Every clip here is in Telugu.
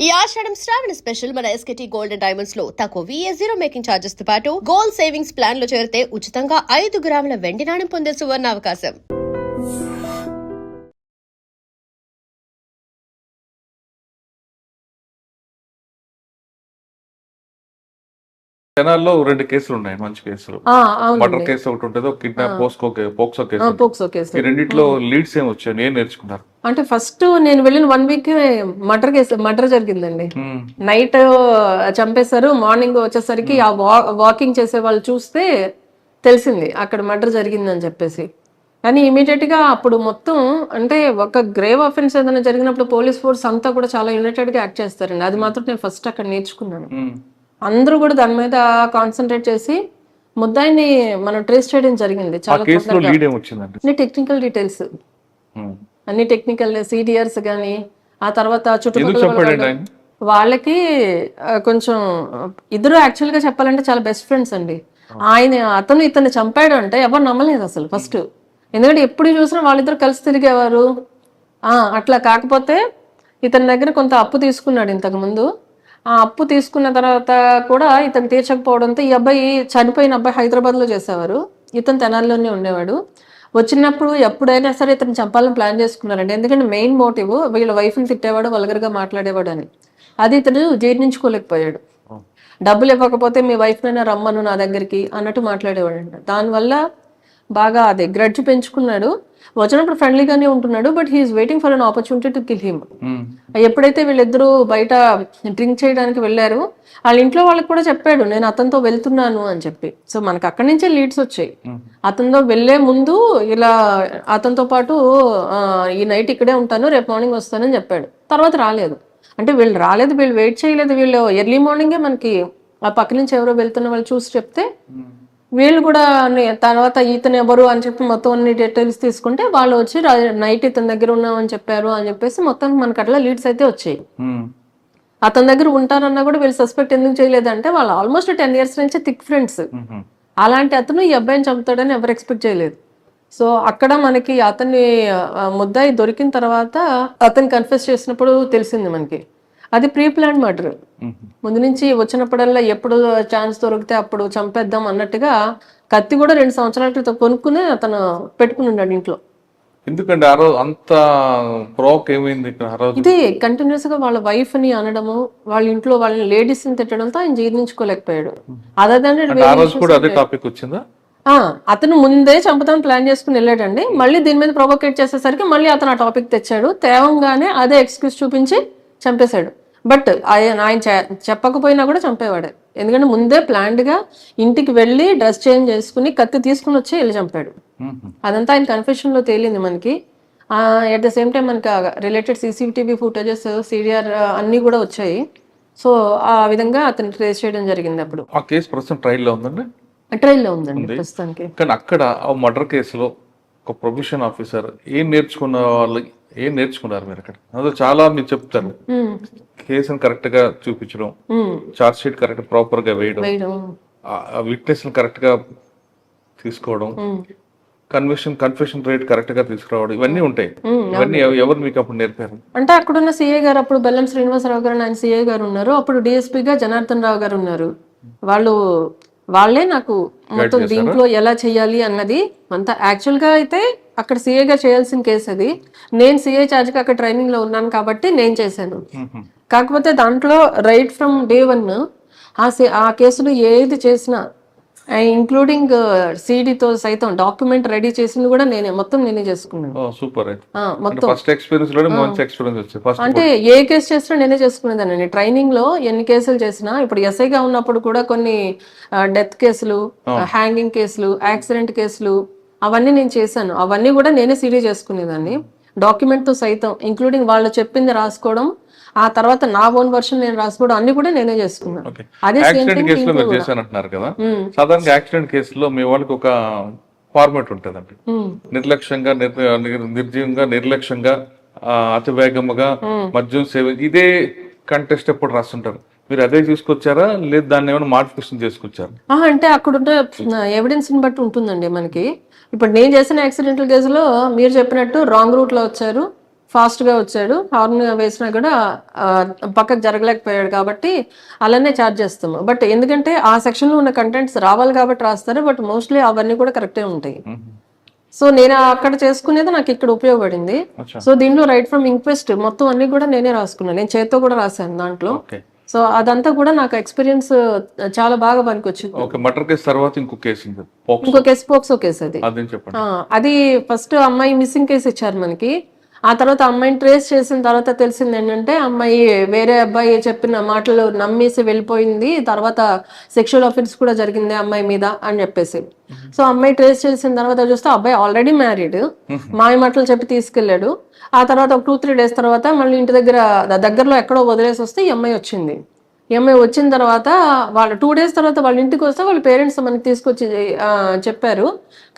ఈ ఆషాఢం శ్రావణ స్పెషల్ మన ఎస్కేటీ గోల్డ్ అండ్ డైమండ్స్ లో తక్కువ VA0 మేకింగ్ ఛార్జెస్ తో పాటు గోల్డ్ సేవింగ్స్ ప్లాన్ లో చేరితే ఉచితంగా 5 గ్రాముల వెండి నాణెం పొందే సువర్ణ అవకాశం. తెనాల్లో 2 కేసులు ఉన్నాయి, మంచి కేసులు. మర్డర్ కేసు ఒకటి ఉంటుంది, ఒక కిడ్నాప్ పోక్సో కేసు. ఈ రెండిట్లో లీడ్స్ ఏమి వచ్చాయి, ఏం నేర్చుకున్నారు? అంటే ఫస్ట్ నేను వెళ్ళిన 1 వీక్ మర్డర్ జరిగిందండి. నైట్ చంపేశారు, మార్నింగ్ వచ్చేసరికి ఆ వాకింగ్ చేసే వాళ్ళు చూస్తే తెలిసింది అక్కడ మర్డర్ జరిగిందని చెప్పేసి. కానీ ఇమీడియట్ గా అప్పుడు మొత్తం అంటే ఒక గ్రేవ్ అఫెన్స్ ఏదైనా జరిగినప్పుడు పోలీస్ ఫోర్స్ అంతా కూడా చాలా యునైటెడ్ గా యాక్ట్ చేస్తారండి. అది మాత్రం నేను ఫస్ట్ అక్కడ నేర్చుకున్నాను. అందరూ కూడా దాని మీద కాన్సన్ట్రేట్ చేసి ముద్దాయిని మనం ట్రేస్ చేయడం జరిగింది. చాలా టెక్నికల్ డీటెయిల్స్, అన్ని టెక్నికల్ CDRs కానీ, ఆ తర్వాత చుట్టుపక్కల వాళ్ళకి కొంచెం ఇద్దరు యాక్చువల్ గా చెప్పాలంటే చాలా బెస్ట్ ఫ్రెండ్స్ అండి. అతను ఇతన్ని చంపాడు అంటే ఎవరు నమ్మలేదు అసలు ఫస్ట్. ఎందుకంటే ఎప్పుడు చూసినా వాళ్ళిద్దరు కలిసి తిరిగేవారు. అట్లా కాకపోతే ఇతని దగ్గర కొంత అప్పు తీసుకున్నాడు ఇంతకు ముందు. ఆ అప్పు తీసుకున్న తర్వాత కూడా ఇతను తీర్చకపోవడంతో ఈ అబ్బాయి చనిపోయిన అబ్బాయి హైదరాబాద్ లో చేసేవారు, ఇతను తెనాలిలోనే ఉండేవాడు. వచ్చినప్పుడు ఎప్పుడైనా సరే ఇతను చంపాలని ప్లాన్ చేసుకున్నారండి. ఎందుకంటే మెయిన్ మోటివ్ వీళ్ళ వైఫ్ని తిట్టేవాడు, వల్గర్గా మాట్లాడేవాడు అని. అది ఇతను జీర్ణించుకోలేకపోయాడు. డబ్బులు ఇవ్వకపోతే మీ వైఫ్నైనా రమ్మను నా దగ్గరికి అన్నట్టు మాట్లాడేవాడు అంట. దానివల్ల బాగా అదే గ్రడ్జ్ పెంచుకున్నాడు. వచ్చినప్పుడు ఫ్రెండ్లీగానే ఉంటున్నాడు, but he's waiting for an opportunity to kill him. ఎప్పుడైతే వీళ్ళిద్దరూ బయట డ్రింక్ చేయడానికి వెళ్ళారు, వాళ్ళ ఇంట్లో వాళ్ళకి కూడా చెప్పాడు నేను అతనితో వెళ్తున్నాను అని చెప్పి. సో మనకు అక్కడి నుంచే లీడ్స్ వచ్చాయి. అతనితో వెళ్లే ముందు ఇలా అతనితో పాటు ఈ నైట్ ఇక్కడే ఉంటాను, రేపు మార్నింగ్ వస్తానని చెప్పాడు. తర్వాత రాలేదు. అంటే వీళ్ళు రాలేదు, వీళ్ళు వెయిట్ చేయలేదు. వీళ్ళు ఎర్లీ మార్నింగే మనకి ఆ పక్క నుంచి ఎవరో వెళ్తున్న వాళ్ళు చూసి చెప్తే వీళ్ళు కూడా తర్వాత ఇతను ఎవరు అని చెప్పి మొత్తం అన్ని డీటెయిల్స్ తీసుకుంటే వాళ్ళు వచ్చి నైట్ ఇతని దగ్గర ఉన్నామని చెప్పారు అని చెప్పేసి మొత్తం మనకు అట్లా లీడ్స్ అయితే వచ్చాయి. అతని దగ్గర ఉంటారన్నా కూడా వీళ్ళు సస్పెక్ట్ ఎందుకు చేయలేదంటే వాళ్ళు ఆల్మోస్ట్ 10 years నుంచి థిక్ ఫ్రెండ్స్. అలాంటి అతను ఈ అబ్బాయిని చంపుతాడని ఎవరు ఎక్స్పెక్ట్ చేయలేదు. సో అక్కడ మనకి అతన్ని ముద్దాయి దొరికిన తర్వాత అతను కన్ఫెస్ చేసినప్పుడు తెలిసింది మనకి అది ప్రీ ప్లాన్ మర్డర్. ముందు నుంచి వచ్చినప్పుడల్లా ఎప్పుడు ఛాన్స్ దొరికితే అప్పుడు చంపేద్దాం అన్నట్టుగా కత్తి కూడా 2 సంవత్సరాల క్రితం కొనుక్కుని అతను పెట్టుకుని ఉన్నాడు ఇంట్లో. ఎందుకంటే ఆ రోజు అంత ప్రోక్ ఏమైంది? ఇది కంటిన్యూస్ గా వాళ్ళ వైఫ్ ని అనడము, వాళ్ళ ఇంట్లో వాళ్ళ లేడీస్ ని తిట్టడంతో ఆయన జీర్ణించుకోలేకపోయాడు. అతను ముందే చంపుతాను ప్లాన్ చేసుకుని వెళ్ళాడండి. మళ్ళీ దీని మీద ప్రొవోకేట్ చేసేసరికి మళ్ళీ అతను ఆ టాపిక్ తెచ్చాడు. తేవంగానే అదే ఎక్స్క్యూజ్ చూపించి చంపేశాడు. బట్ ఆయన చెప్పకపోయినా కూడా చంపేవాడు. ఎందుకంటే ముందే ప్లాన్డ్ గా ఇంటికి వెళ్ళి డ్రెస్ చేంజ్ చేసుకుని కత్తి తీసుకుని వచ్చి వెళ్ళి చంపాడు. అదంతా ఆయన కన్ఫెషన్ లో తేలింది మనకి. ఎట్ ద సేమ్ టైం మనకి రిలేటెడ్ CCTV ఫుటేజెస్, CDR అన్ని కూడా వచ్చాయి. సో ఆ విధంగా అతను ట్రేస్ చేయడం జరిగింది. అప్పుడు ఆ కేసు ప్రస్తుతం ట్రయల్ లో ఉందండి. ట్రయల్ లో ఉందండి ప్రస్తుతానికి. కానీ అక్కడ ఆ మర్డర్ కేసులో ఒక ప్రొబేషన్ ఆఫీసర్ ఏం నేర్చుకున్నారు మీరు అక్కడ? అందులో చాలా మీరు చెప్తారు, కేసును కరెక్ట్ గా చూపించడం, చార్జ్ షీట్ కరెక్ట్ ప్రాపర్ గా వేయడం, విట్నెస్ కరెక్ట్ గా తీసుకోవడం, కన్ఫెషన్ రేట్ కరెక్ట్ గా తీసుకురావడం, ఇవన్నీ ఉంటాయి. ఇవన్నీ ఎవరు మీకు అప్పుడు నేర్పారు? అంటే అక్కడున్న CA గారు, అప్పుడు బెల్లం శ్రీనివాసరావు గారు ఆయన CA గారు ఉన్నారు. అప్పుడు DSP గా జనార్దన్ రావు గారు ఉన్నారు. వాళ్ళే నాకు మొత్తం దీంట్లో ఎలా చెయ్యాలి అన్నది అంతా. యాక్చువల్ గా అయితే అక్కడ CA గా చేయాల్సిన కేసు అది. నేను CA చార్జ్ గా అక్కడ ట్రైనింగ్ లో ఉన్నాను కాబట్టి నేను చేశాను. కాకపోతే దాంట్లో రైట్ ఫ్రమ్ డే 1 ఆ కేసులో ఏది చేసినా ఇంక్లూడింగ్ CD తో సైతం డాక్యుమెంట్ రెడీ చేసింది కూడా మొత్తం నేనే చేసుకున్నాను. అంటే ఏ కేసు చేసినా నేనే చేసుకునేదాన్ని. ట్రైనింగ్ లో ఎన్ని కేసులు చేసినా, ఇప్పుడు SI గా ఉన్నప్పుడు కూడా కొన్ని డెత్ కేసులు, హ్యాంగింగ్ కేసులు, యాక్సిడెంట్ కేసులు అవన్నీ నేను చేశాను. అవన్నీ కూడా నేనే CD చేసుకునేదాన్ని, డాక్యుమెంట్ తో సైతం ఇంక్లూడింగ్ వాళ్ళు చెప్పింది రాసుకోవడం, ఆ తర్వాత నా ఓన్ వర్షన్ నేను రాసుకోవడం అన్ని కూడా నేనే చేసుకున్నాను. అదే సాధారణంగా యాక్సిడెంట్ కేసులో మీ వాళ్ళకి ఒక ఫార్మాట్ ఉంటదండి. నిర్లక్ష్యంగా, నిర్లక్ష్యంగా, అతివేగముగా, మద్యం సేవ, ఇదే కంటెస్ట్ ఎప్పుడు రాస్తుంటారు. మీరు అదే తీసుకొచ్చారా, లేదు దాన్ని ఏమైనా మాడిఫికేషన్ చేసుకొచ్చారా? అంటే అక్కడ ఎవిడెన్స్ ని బట్టి ఉంటుందండి మనకి. ఇప్పుడు నేను చేసిన యాక్సిడెంటల్ కేసులో మీరు చెప్పినట్టు రాంగ్ రూట్ లో వచ్చారు, ఫాస్ట్ గా వచ్చాడు, హార్న్ వేసినా కూడా పక్కకు జరగలేకపోయాడు కాబట్టి అలానే ఛార్జ్ చేస్తాము. బట్ ఎందుకంటే ఆ సెక్షన్ లో ఉన్న కంటెంట్స్ రావాలి కాబట్టి రాస్తారు, బట్ మోస్ట్లీ అవన్నీ కూడా కరెక్టే ఉంటాయి. సో నేను అక్కడ చేసుకునేది నాకు ఇక్కడ ఉపయోగపడింది. సో దీంట్లో రైట్ ఫ్రమ్ ఇంక్వెస్ట్ మొత్తం అన్ని కూడా నేనే రాసుకున్నాను, నేను చేత్తో కూడా రాశాను దాంట్లో. సో అదంతా కూడా నాకు ఎక్స్పీరియన్స్ చాలా బాగా పనికొచ్చింది. మర్డర్ కేసు తర్వాత ఇంకో కేసు ఇంకో కేసు పోక్సో కేసు అది. చెప్పండి. అది ఫస్ట్ అమ్మాయి మిస్సింగ్ కేసు ఇచ్చారు మనకి. ఆ తర్వాత అమ్మాయిని ట్రేస్ చేసిన తర్వాత తెలిసింది ఏంటంటే అమ్మాయి వేరే అబ్బాయి చెప్పిన మాటలు నమ్మేసి వెళ్ళిపోయింది, తర్వాత సెక్షువల్ అఫెన్స్ కూడా జరిగింది అమ్మాయి మీద అని చెప్పేసి. సో అమ్మాయి ట్రేస్ చేసిన తర్వాత చూస్తే అబ్బాయి ఆల్రెడీ మ్యారీడ్, మాయ మాటలు చెప్పి తీసుకెళ్లాడు. ఆ తర్వాత ఒక 2-3 days తర్వాత మళ్ళీ ఇంటి దగ్గరలో ఎక్కడో వదిలేసి వస్తే ఈ అమ్మాయి వచ్చింది. ఈ అమ్మాయి వచ్చిన తర్వాత వాళ్ళు 2 days తర్వాత వాళ్ళ ఇంటికి వస్తే వాళ్ళ పేరెంట్స్ మనకి తీసుకొచ్చి చెప్పారు.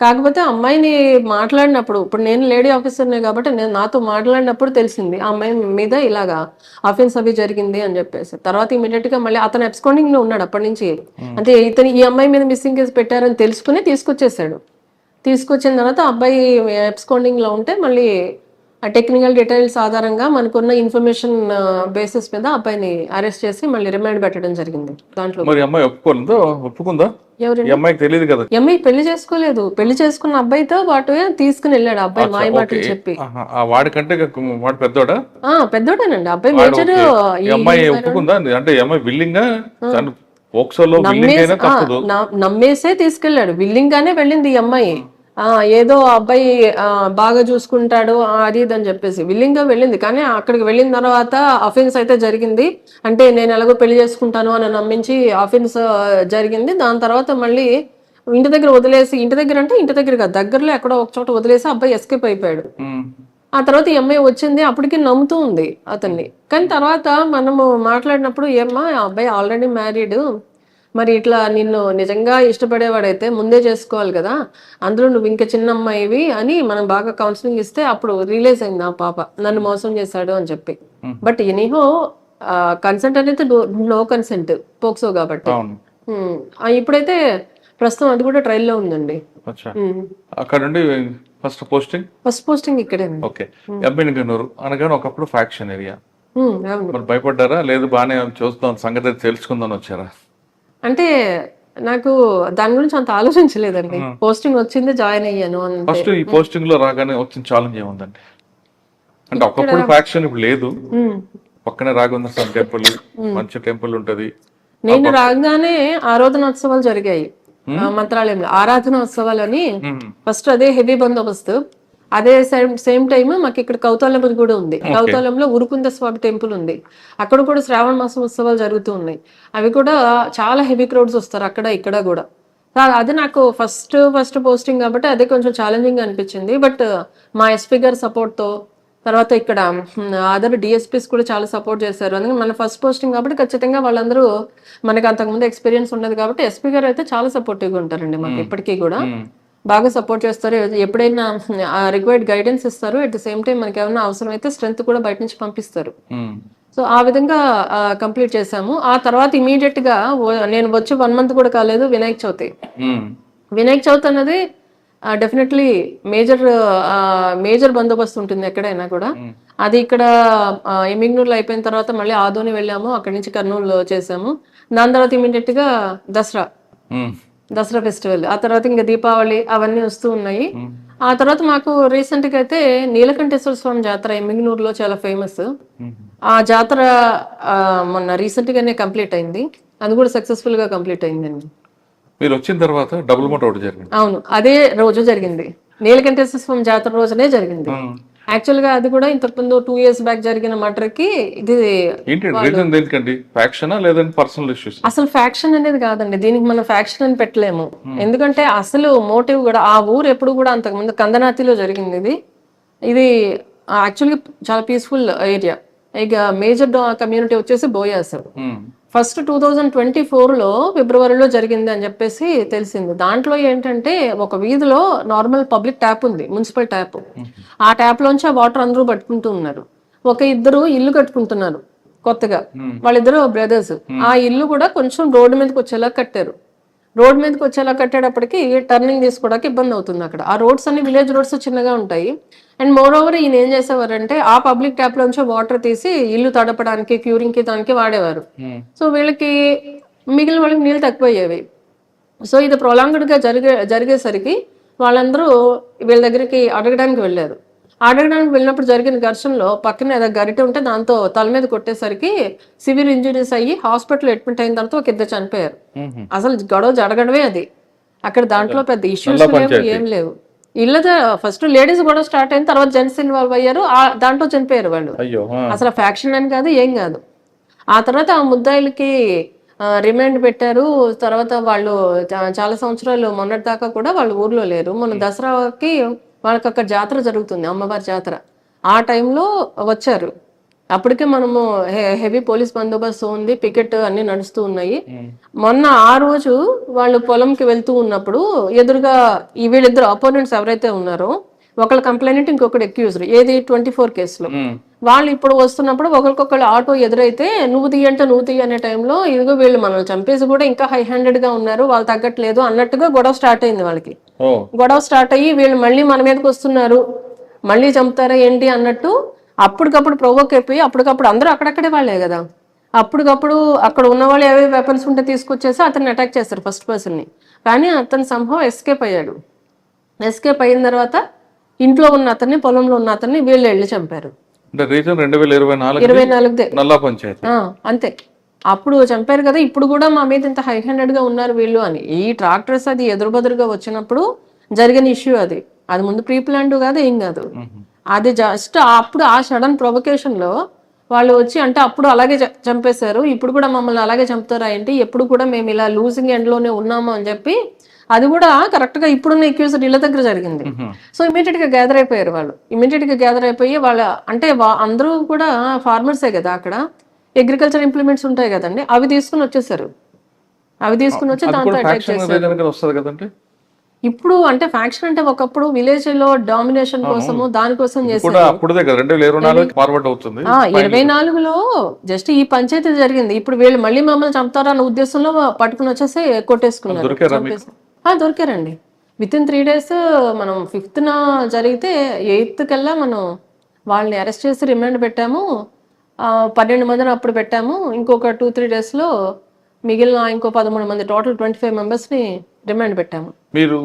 కాకపోతే అమ్మాయిని మాట్లాడినప్పుడు, ఇప్పుడు నేను లేడీ ఆఫీసర్నే కాబట్టి నేను నాతో మాట్లాడినప్పుడు తెలిసింది ఆ అమ్మాయి మీద ఇలాగా అఫెన్స్ అవి జరిగింది అని చెప్పేసి. తర్వాత ఇమీడియట్ గా మళ్ళీ అతను అబ్స్కాండింగ్ లో ఉన్నాడు అప్పటి నుంచి. అంటే ఈ అమ్మాయి మీద మిస్సింగ్ కేసు పెట్టారని తెలుసుకుని తీసుకొచ్చేసాడు. తీసుకొచ్చిన తర్వాత అబ్బాయి అబ్స్కాండింగ్ లో ఉంటే మళ్ళీ ఆ టెక్నికల్ డీటెయిల్స్ ఆధారంగా మనకున్న ఇన్ఫర్మేషన్ బేసిస్ మీద అబ్బాయిని అరెస్ట్ చేసి మళ్ళీ రిమాండ్ పెట్టడం జరిగింది. దాంట్లో మరి అమ్మాయి ఒప్పుకుందా? ఎవరండి? అమ్మాయికి తెలియదు కదా. అమ్మాయి పెళ్లి చేసుకోలేదు, పెళ్లి చేసుకున్న అబ్బాయితో పాటు తీసుకుని వెళ్ళాడు అబ్బాయి మాయ మాటలు చెప్పి. వాడికంటే వాడు పెద్దోడా? పెద్దోడేనండి అబ్బాయి. మేజర్ అమ్మాయి ఒప్పుకుందా? అంటే అమ్మాయి విల్లింగ్ నమ్మేసే తీసుకెళ్లాడు, విల్లింగ్ గానే వెళ్ళింది ఈ అమ్మాయి. ఏదో అబ్బాయి బాగా చూసుకుంటాడు అది ఇది అని చెప్పేసి విల్లింగ్ గా వెళ్ళింది. కానీ అక్కడికి వెళ్ళిన తర్వాత అఫెన్స్ అయితే జరిగింది. అంటే నేను ఎలాగో పెళ్లి చేసుకుంటాను అని నమ్మించి అఫెన్స్ జరిగింది. దాని తర్వాత మళ్ళీ ఇంటి దగ్గర వదిలేసి, ఇంటి దగ్గర కాదు, దగ్గరలో ఎక్కడో ఒక చోట వదిలేసి అబ్బాయి ఎస్కేప్ అయిపోయాడు. ఆ తర్వాత ఈ అమ్మాయి వచ్చింది, అప్పటికి నమ్ముతూ ఉంది అతన్ని. కానీ తర్వాత మనము మాట్లాడినప్పుడు ఏమ్మా అబ్బాయి ఆల్రెడీ మ్యారీడ్, మరి ఇట్లా నిన్ను నిజంగా ఇష్టపడేవాడైతే ముందే చేసుకోవాలి కదా, అందులో నువ్వు ఇంకా చిన్న అమ్మాయివి అని మనం బాగా కౌన్సిలింగ్ ఇస్తే అప్పుడు రియలైజ్ అయింది ఆ పాప నన్ను మోసం చేశాడు అని చెప్పి. బట్ ఎనీహో కన్సెంట్ అనేది నో కన్సెంట్ పోక్సో కాబట్టి. ఇప్పుడైతే ప్రస్తుతం అది కూడా ట్రయల్ లో ఉందండి. అక్కడ నుండి ఫస్ట్ పోస్టింగ్ ఇక్కడే. అనగానే ఒకప్పుడు ఫ్యాక్షన్ ఏరియా, భయపడ్డారా? లేదు బానే చూస్తాం సంగతి తెలుసుకుందాం వచ్చారా? అంటే నాకు దాని గురించి అంత ఆలోచించలేదండి. పోస్టింగ్ వచ్చింది, జాయిన్ అయ్యాను. ఫస్ట్ ఈ పోస్టింగ్ లో రాగానే వచ్చిన ఛాలెంజ్ ఏముందండి? అంటే ఒకప్పుడు ఫ్యాక్షన్ ఇప్పుడు లేదు, పక్కనే రాఘవేంద్ర టెంపుల్ మంచి టెంపుల్ ఉంటది. నేను రాగానే ఆరాధనోత్సవాలు జరిగాయి మంత్రాలయంలో, ఆరాధనోత్సవాలు అని. ఫస్ట్ అదే హెవీ బందోబస్తు. అదే సేమ్ టైమ్ మాకు ఇక్కడ కౌతాలం కూడా ఉంది. కౌతాలంలో ఉరుకుంద స్వామి టెంపుల్ ఉంది, అక్కడ కూడా శ్రావణ మాసం ఉత్సవాలు జరుగుతూ ఉన్నాయి. అవి కూడా చాలా హెవీ క్రౌడ్స్ వస్తారు అక్కడ ఇక్కడ కూడా. అది నాకు ఫస్ట్ పోస్టింగ్ కాబట్టి అదే కొంచెం ఛాలెంజింగ్ అనిపించింది. బట్ మా ఎస్పీ గారి సపోర్ట్ తో, తర్వాత ఇక్కడ అదర్ డిఎస్పీస్ కూడా చాలా సపోర్ట్ చేశారు. అందుకని మన ఫస్ట్ పోస్టింగ్ కాబట్టి ఖచ్చితంగా వాళ్ళందరూ మనకి అంతకుముందు ఎక్స్పీరియన్స్ ఉన్నది కాబట్టి ఎస్పీ గారు అయితే చాలా సపోర్టివ్గా ఉంటారండి మాకు ఇప్పటికీ కూడా. బాగా సపోర్ట్ చేస్తారు, ఎప్పుడైనా రిక్వైర్డ్ గైడెన్స్ ఇస్తారు. అట్ ద సేమ్ టైం మనకి ఏమైనా అవసరం అయితే స్ట్రెంత్ కూడా బయట నుంచి పంపిస్తారు. సో ఆ విధంగా కంప్లీట్ చేసాము. ఆ తర్వాత ఇమీడియట్ గా నేను వచ్చి 1 month కూడా కాలేదు వినాయక చవితి అన్నది డెఫినెట్లీ మేజర్ బందోబస్తు ఉంటుంది ఎక్కడైనా కూడా. అది ఇక్కడ ఎమ్మిగ్నూరులో అయిపోయిన తర్వాత మళ్ళీ ఆదోని వెళ్ళాము, అక్కడి నుంచి కర్నూలు చేసాము. దాని తర్వాత ఇమీడియట్ గా దసరా ఫెస్టివల్, ఆ తర్వాత ఇంకా దీపావళి అవన్నీ వస్తూ ఉన్నాయి. ఆ తర్వాత మాకు రీసెంట్ గా అయితే నీలకంఠేశ్వర స్వామి జాతర ఎమ్మిగ్నూరులో చాలా ఫేమస్. ఆ జాతర మొన్న రీసెంట్ గానే కంప్లీట్ అయింది, అది కూడా సక్సెస్ఫుల్ గా కంప్లీట్ అయిందండి. మీరు వచ్చిన తర్వాత డబుల్ మోటార్ ఒకటి జరిగింది. అవును, అదే రోజు జరిగింది, నీలకంఠేశ్వర స్వామి జాతర రోజునే జరిగింది. యాక్చువల్ గా అది కూడా ఇంతకుముందు 2 years బ్యాక్ జరిగిన మర్డర్ కి ఇది అసలు ఫ్యాక్షన్ అనేది కాదండి. దీనికి మనం ఫ్యాక్షన్ అని పెట్టలేము, ఎందుకంటే అసలు మోటివ్ కూడా ఆ ఊరు ఎప్పుడు కూడా అంతకుముందు కందనాతిలో జరిగింది. ఇది యాక్చువల్గా చాలా పీస్ఫుల్ ఏరియా. ఇక మేజర్ కమ్యూనిటీ వచ్చేసి బోయాస్. ఫస్ట్ 2024లో ఫిబ్రవరిలో జరిగింది అని చెప్పేసి తెలిసింది. దాంట్లో ఏంటంటే ఒక వీధిలో నార్మల్ పబ్లిక్ ట్యాప్ ఉంది, మున్సిపల్ ట్యాప్. ఆ ట్యాప్ లోంచి ఆ వాటర్ అందరూ పట్టుకుంటూ ఉన్నారు. ఇద్దరు ఇల్లు కట్టుకుంటున్నారు కొత్తగా, వాళ్ళిద్దరు బ్రదర్స్. ఆ ఇల్లు కూడా కొంచెం రోడ్డు మీదకి వచ్చేలా కట్టారు. రోడ్ మీదకి వచ్చేలా కట్టేటప్పటికి టర్నింగ్ తీసుకోవడానికి ఇబ్బంది అవుతుంది అక్కడ. ఆ రోడ్స్ అన్ని విలేజ్ రోడ్స్ చిన్నగా ఉంటాయి. అండ్ మోర్ ఓవర్ ఈయన ఏం చేసేవారంటే ఆ పబ్లిక్ ట్యాప్ లోంచి వాటర్ తీసి ఇల్లు తడపడానికి, క్యూరింగ్ కి దానికి వాడేవారు. సో వీళ్ళకి మిగిలిన వాళ్ళకి నీళ్ళు తక్కువయ్యేవి. సో ఇది ప్రొలాంగ్డ్ గా జరిగేసరికి వాళ్ళందరూ వీళ్ళ దగ్గరికి అడగడానికి వెళ్ళారు. అడగడానికి వెళ్ళినప్పుడు జరిగిన ఘర్షణలో పక్కన ఏదో గరిటె ఉంటే దాంతో తల మీద కొట్టేసరికి సివియర్ ఇంజురీస్ అయ్యి హాస్పిటల్ అడ్మిట్ అయిన తర్వాత ఒక ఇద్దరు చనిపోయారు. అసలు గొడవ జరగడమే అది. అక్కడ దాంట్లో పెద్ద ఇష్యూస్ లేవు, ఏం లేవు. ఇళ్ళ ఫస్ట్ లేడీస్ గొడవ స్టార్ట్ అయిన తర్వాత జెంట్స్ ఇన్వాల్వ్ అయ్యారు, దాంట్లో చనిపోయారు వాళ్ళు. అసలు ఫ్యాక్షన్ అని కాదు, ఏం కాదు. ఆ తర్వాత ఆ ముద్దాయిలకి రిమాండ్ పెట్టారు. తర్వాత వాళ్ళు చాలా సంవత్సరాలు మొన్నటి దాకా కూడా వాళ్ళు ఊర్లో లేరు. మొన్న దసరాకి వాళ్ళకి అక్కడ జాతర జరుగుతుంది, అమ్మవారి జాతర. ఆ టైంలో వచ్చారు. అప్పటికే మనము హెవీ పోలీస్ బందోబస్తు ఉంది, పికెట్ అన్ని నడుస్తూ ఉన్నాయి. మొన్న ఆ రోజు వాళ్ళు పొలంకి వెళ్తూ ఉన్నప్పుడు ఎదురుగా వీళ్ళిద్దరు అపోనెంట్స్ ఎవరైతే ఉన్నారో, ఒకళ్ళు కంప్లైంట్, ఇంకొకటి అక్యూజ్డ్, ఏది 24 కేసులో. వాళ్ళు ఇప్పుడు వస్తున్నప్పుడు ఒకరికొకళ్ళు ఆటో ఎదురైతే నువ్వు తీయంటే నువ్వు తీయ అనే టైంలో ఇదిగో వీళ్ళు మనల్ని చంపేసి కూడా ఇంకా హై హ్యాండెడ్ గా ఉన్నారు, వాళ్ళు తగ్గట్లేదు అన్నట్టుగా గొడవ స్టార్ట్ అయింది వాళ్ళకి. గొడవ స్టార్ట్ అయ్యి వీళ్ళు మళ్ళీ మన మీదకి వస్తున్నారు, మళ్ళీ చంపుతారా ఏంటి అన్నట్టు అప్పటికప్పుడు ప్రొవోక్ అయిపోయి అప్పటికప్పుడు అందరూ అక్కడక్కడే వాళ్ళే కదా, అప్పటికప్పుడు అక్కడ ఉన్న వాళ్ళు ఏవే వెపన్స్ ఉంటే తీసుకొచ్చేసి అతన్ని అటాక్ చేస్తారు ఫస్ట్ పర్సన్ ని. కానీ అతను సంభవం ఎస్కేప్ అయ్యాడు. ఎస్కేప్ అయిన తర్వాత ఇంట్లో ఉన్న అతన్ని, పొలంలో ఉన్న అతన్ని వీళ్ళు వెళ్ళి చంపారు. 2024 నల్లా పంచాయతీ అంతే. అప్పుడు చంపారు కదా, ఇప్పుడు కూడా మా మీద ఇంత హై హ్యాండెడ్ గా ఉన్నారు వీళ్ళు అని. ఈ ట్రాక్టర్స్ అది ఎదురుబదురుగా వచ్చినప్పుడు జరిగిన ఇష్యూ అది. అది ముందు ప్రీ ప్లాన్డ్ కాదు, ఏం కాదు. అది జస్ట్ అప్పుడు ఆ సడన్ ప్రొవకేషన్ లో వాళ్ళు వచ్చి అంటే అప్పుడు అలాగే చంపేశారు, ఇప్పుడు కూడా మమ్మల్ని అలాగే చంపుతారా ఏంటి, ఎప్పుడు కూడా మేము ఇలా లూజింగ్ ఎండ్ లోనే ఉన్నాము అని చెప్పి, అది కూడా కరెక్ట్ గా ఇప్పుడున్న అక్యూజ్డ్ ఇళ్ళ దగ్గర జరిగింది. సో ఇమీడియట్ గా గ్యాదర్ అయిపోయారు వాళ్ళు. ఇమీడియట్ గా గ్యాదర్ అయిపోయి వాళ్ళ అంటే అందరూ కూడా ఫార్మర్సే కదా, అక్కడ అగ్రికల్చర్ ఇంప్లిమెంట్స్ ఉంటాయి కదండి, అవి తీసుకుని వచ్చేసారు. అవి తీసుకుని వచ్చి దాంతో అటాక్ చేశారు. ఇప్పుడు అంటే ఫ్యాక్షన్ అంటే ఒకప్పుడు విలేజ్ లో డామినేషన్ కోసము దానికోసం చేశారు. 24లో జస్ట్ ఈ పంచాయతీ జరిగింది. ఇప్పుడు వీళ్ళు మళ్ళీ మమ్మల్ని చంపుతారా అన్న ఉద్దేశంలో పట్టుకుని వచ్చేసి కొట్టేసుకున్నారు, దొరికారండి. విత్ ఇన్ 3 days మనం 5th జరిగితే 8th కల్లా మనం వాళ్ళని అరెస్ట్ చేసి రిమాండ్ పెట్టాము. 12 మందిని అప్పుడు పెట్టాము. ఇంకొక 2-3 days లో మిగిలిన ఇంకో 13 మంది, టోటల్ 25 members ని రిమాండ్ పెట్టాము. మీరు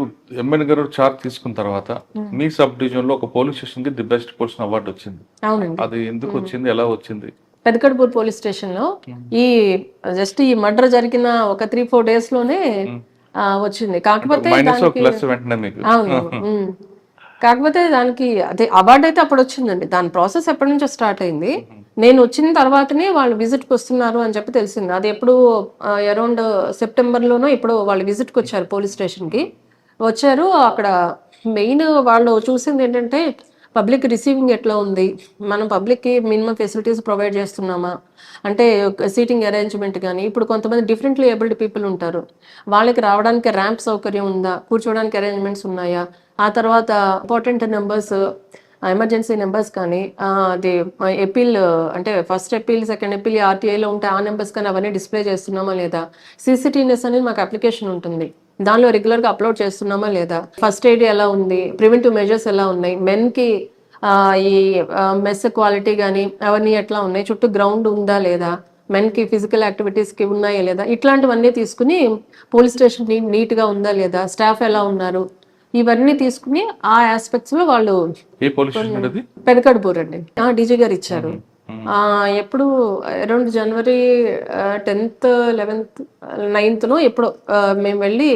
ఎంఎన్ గారు చార్జ్ తీసుకున్న తర్వాత మీ సబ్ డివిజన్ లో ఒక పోలీస్ స్టేషన్ కి ది బెస్ట్ పోలీస్ అవార్డు వచ్చింది. అవునండి. అది ఎందుకు వచ్చింది, ఎలా వచ్చింది? పెదకడ్పూర్ పోలీస్ స్టేషన్ లో ఈ జస్ట్ ఈ మర్డర్ జరిగిన ఒక 3-4 days లోనే వచ్చింది. కాకపోతే కాకపోతే దానికి అదే అవార్డు అయితే అప్పుడు వచ్చిందండి. దాని ప్రాసెస్ ఎప్పటి నుంచో స్టార్ట్ అయింది. నేను వచ్చిన తర్వాతనే వాళ్ళు విజిట్కి వస్తున్నారు అని చెప్పి తెలిసింది. అది ఎప్పుడు అరౌండ్ సెప్టెంబర్లోనో ఇప్పుడు వాళ్ళు విజిట్కి వచ్చారు, పోలీస్ స్టేషన్కి వచ్చారు. అక్కడ మెయిన్ వాళ్ళు చూసింది ఏంటంటే పబ్లిక్ రిసీవింగ్ ఎట్లా ఉంది, మనం పబ్లిక్కి మినిమం ఫెసిలిటీస్ ప్రొవైడ్ చేస్తున్నామా, అంటే సీటింగ్ అరేంజ్మెంట్ కానీ, ఇప్పుడు కొంతమంది డిఫరెంట్లీ ఏబుల్డ్ పీపుల్ ఉంటారు, వాళ్ళకి రావడానికి ర్యాంప్ సౌకర్యం ఉందా, కూర్చోవడానికి అరేంజ్మెంట్స్ ఉన్నాయా, ఆ తర్వాత ఇంపార్టెంట్ నెంబర్స్, ఎమర్జెన్సీ నెంబర్స్ కానీ, అది ఎపీల్ అంటే ఫస్ట్ ఎపీల్, సెకండ్ ఎపీల్ ఆర్టీఐలో ఉంటే ఆ నెంబర్స్ కానీ అవన్నీ డిస్ప్లే చేస్తున్నామా లేదా, సీసీటీవీనెస్ అనేది మాకు అప్లికేషన్ ఉంటుంది, దానిలో రెగ్యులర్గా అప్లోడ్ చేస్తున్నామా లేదా, ఫస్ట్ ఎయిడ్ ఎలా ఉంది, ప్రివెంటివ్ మెజర్స్ ఎలా ఉన్నాయి, మెన్కి ఈ మెస్ క్వాలిటీ కానీ అవన్నీ ఎట్లా ఉన్నాయి, చుట్టూ గ్రౌండ్ ఉందా లేదా, మెన్కి ఫిజికల్ యాక్టివిటీస్కి ఉన్నాయా లేదా, ఇట్లాంటివన్నీ తీసుకుని పోలీస్ స్టేషన్ నీట్గా ఉందా లేదా, స్టాఫ్ ఎలా ఉన్నారు, ఇవన్నీ తీసుకుని ఆ ఆస్పెక్ట్స్ లో వాళ్ళు పెదకడ్పూర్ అండి డీజీ గారు ఇచ్చారు. ఎప్పుడు అరౌండ్ జనవరి 10th, 11th, 9th ఎప్పుడు మేము వెళ్ళి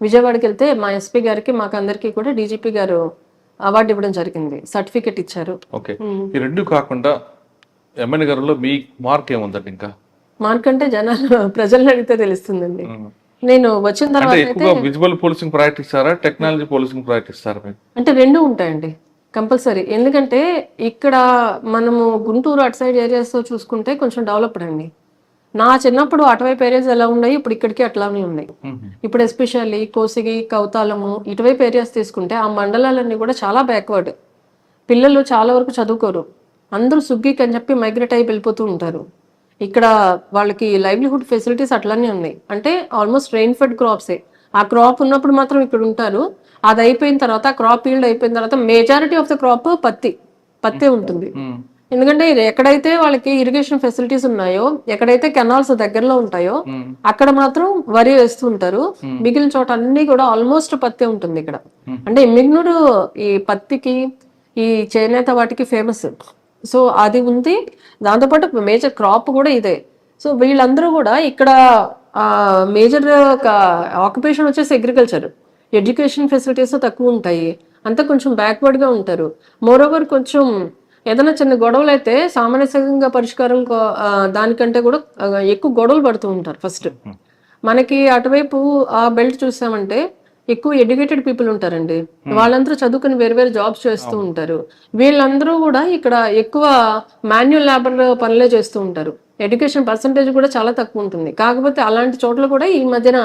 విజయవాడకి వెళ్తే మా ఎస్పీ గారికి మాకు అందరికి కూడా డీజీపీ గారు అవార్డు ఇవ్వడం జరిగింది, సర్టిఫికెట్ ఇచ్చారు. ఓకే, ఈ రెండు కాకుండా ఎంఎన్ గారిలో మీ మార్క్ ఏముందండి? ఇంకా మార్క్ అంటే జనాలు ప్రజలను అడిగితే తెలుస్తుందండి. నేను వచ్చిన తర్వాత విజువల్ పోలీసింగ్ ప్రయత్నిస్తారా, టెక్నాలజీ పోలీసింగ్ ప్రయత్నిస్తారా? అంటే రెండు ఉంటాయండి కంపల్సరీ. ఎందుకంటే ఇక్కడ మనము గుంటూరు అటు సైడ్ ఏరియాస్ చూసుకుంటే కొంచెం డెవలప్డ్ అండి. నా చిన్నప్పుడు అటువైపు ఏరియాస్ ఎలా ఉన్నాయి, ఇప్పుడు ఇక్కడికి అట్లానే ఉన్నాయి. ఇప్పుడు ఎస్పెషల్లీ కోసిగి, కౌతాలము ఇటువైపు ఏరియాస్ తీసుకుంటే ఆ మండలాలన్నీ కూడా చాలా బ్యాక్వర్డ్. పిల్లలు చాలా వరకు చదువుకోరు, అందరూ సుగ్గికి అని చెప్పి మైగ్రేట్ అయి వెళ్ళిపోతూ ఉంటారు. ఇక్కడ వాళ్ళకి లైవ్లీహుడ్ ఫెసిలిటీస్ అట్లానే ఉన్నాయి. అంటే ఆల్మోస్ట్ రెయిన్ ఫెడ్ క్రాప్సే, ఆ క్రాప్ ఉన్నప్పుడు మాత్రం ఇక్కడ ఉంటారు. అది అయిపోయిన తర్వాత క్రాప్ ఈల్డ్ అయిపోయిన తర్వాత మెజారిటీ ఆఫ్ ద క్రాప్ పత్తే ఉంటుంది. ఎందుకంటే ఎక్కడైతే వాళ్ళకి ఇరిగేషన్ ఫెసిలిటీస్ ఉన్నాయో, ఎక్కడైతే కెనాల్స్ దగ్గరలో ఉంటాయో అక్కడ మాత్రం వరి వేస్తూ ఉంటారు. మిగిలిన చోట అన్ని కూడా ఆల్మోస్ట్ పత్తే ఉంటుంది ఇక్కడ. అంటే ఎమ్మిగనూరు ఈ పత్తికి, ఈ చేనేత వాటికి ఫేమస్. సో అది ఉంది. దాంతోపాటు మేజర్ క్రాప్ కూడా ఇదే. సో వీళ్ళందరూ కూడా ఇక్కడ మేజర్ ఆక్యుపేషన్ వచ్చేసి అగ్రికల్చర్. ఎడ్యుకేషన్ ఫెసిలిటీస్ తక్కువ ఉంటాయి, అంతా కొంచెం బ్యాక్వర్డ్ గా ఉంటారు. మోరోవర్ కొంచెం ఏదైనా చిన్న గొడవలు అయితే సామరస్యంగా పరిష్కారం దానికంటే కూడా ఎక్కువ గొడవలు పడుతూ ఉంటారు ఫస్ట్. మనకి అటువైపు ఆ బెల్ట్ చూసామంటే ఎక్కువ ఎడ్యుకేటెడ్ పీపుల్ ఉంటారండి. వాళ్ళందరూ చదువుకుని వేరు వేరు జాబ్స్ చేస్తూ ఉంటారు. వీళ్ళందరూ కూడా ఇక్కడ ఎక్కువ మాన్యువల్ లేబర్ పనులే చేస్తూ ఉంటారు. ఎడ్యుకేషన్ పర్సంటేజ్ కూడా చాలా తక్కువ ఉంటుంది. కాకపోతే అలాంటి చోట్ల కూడా ఈ మధ్యన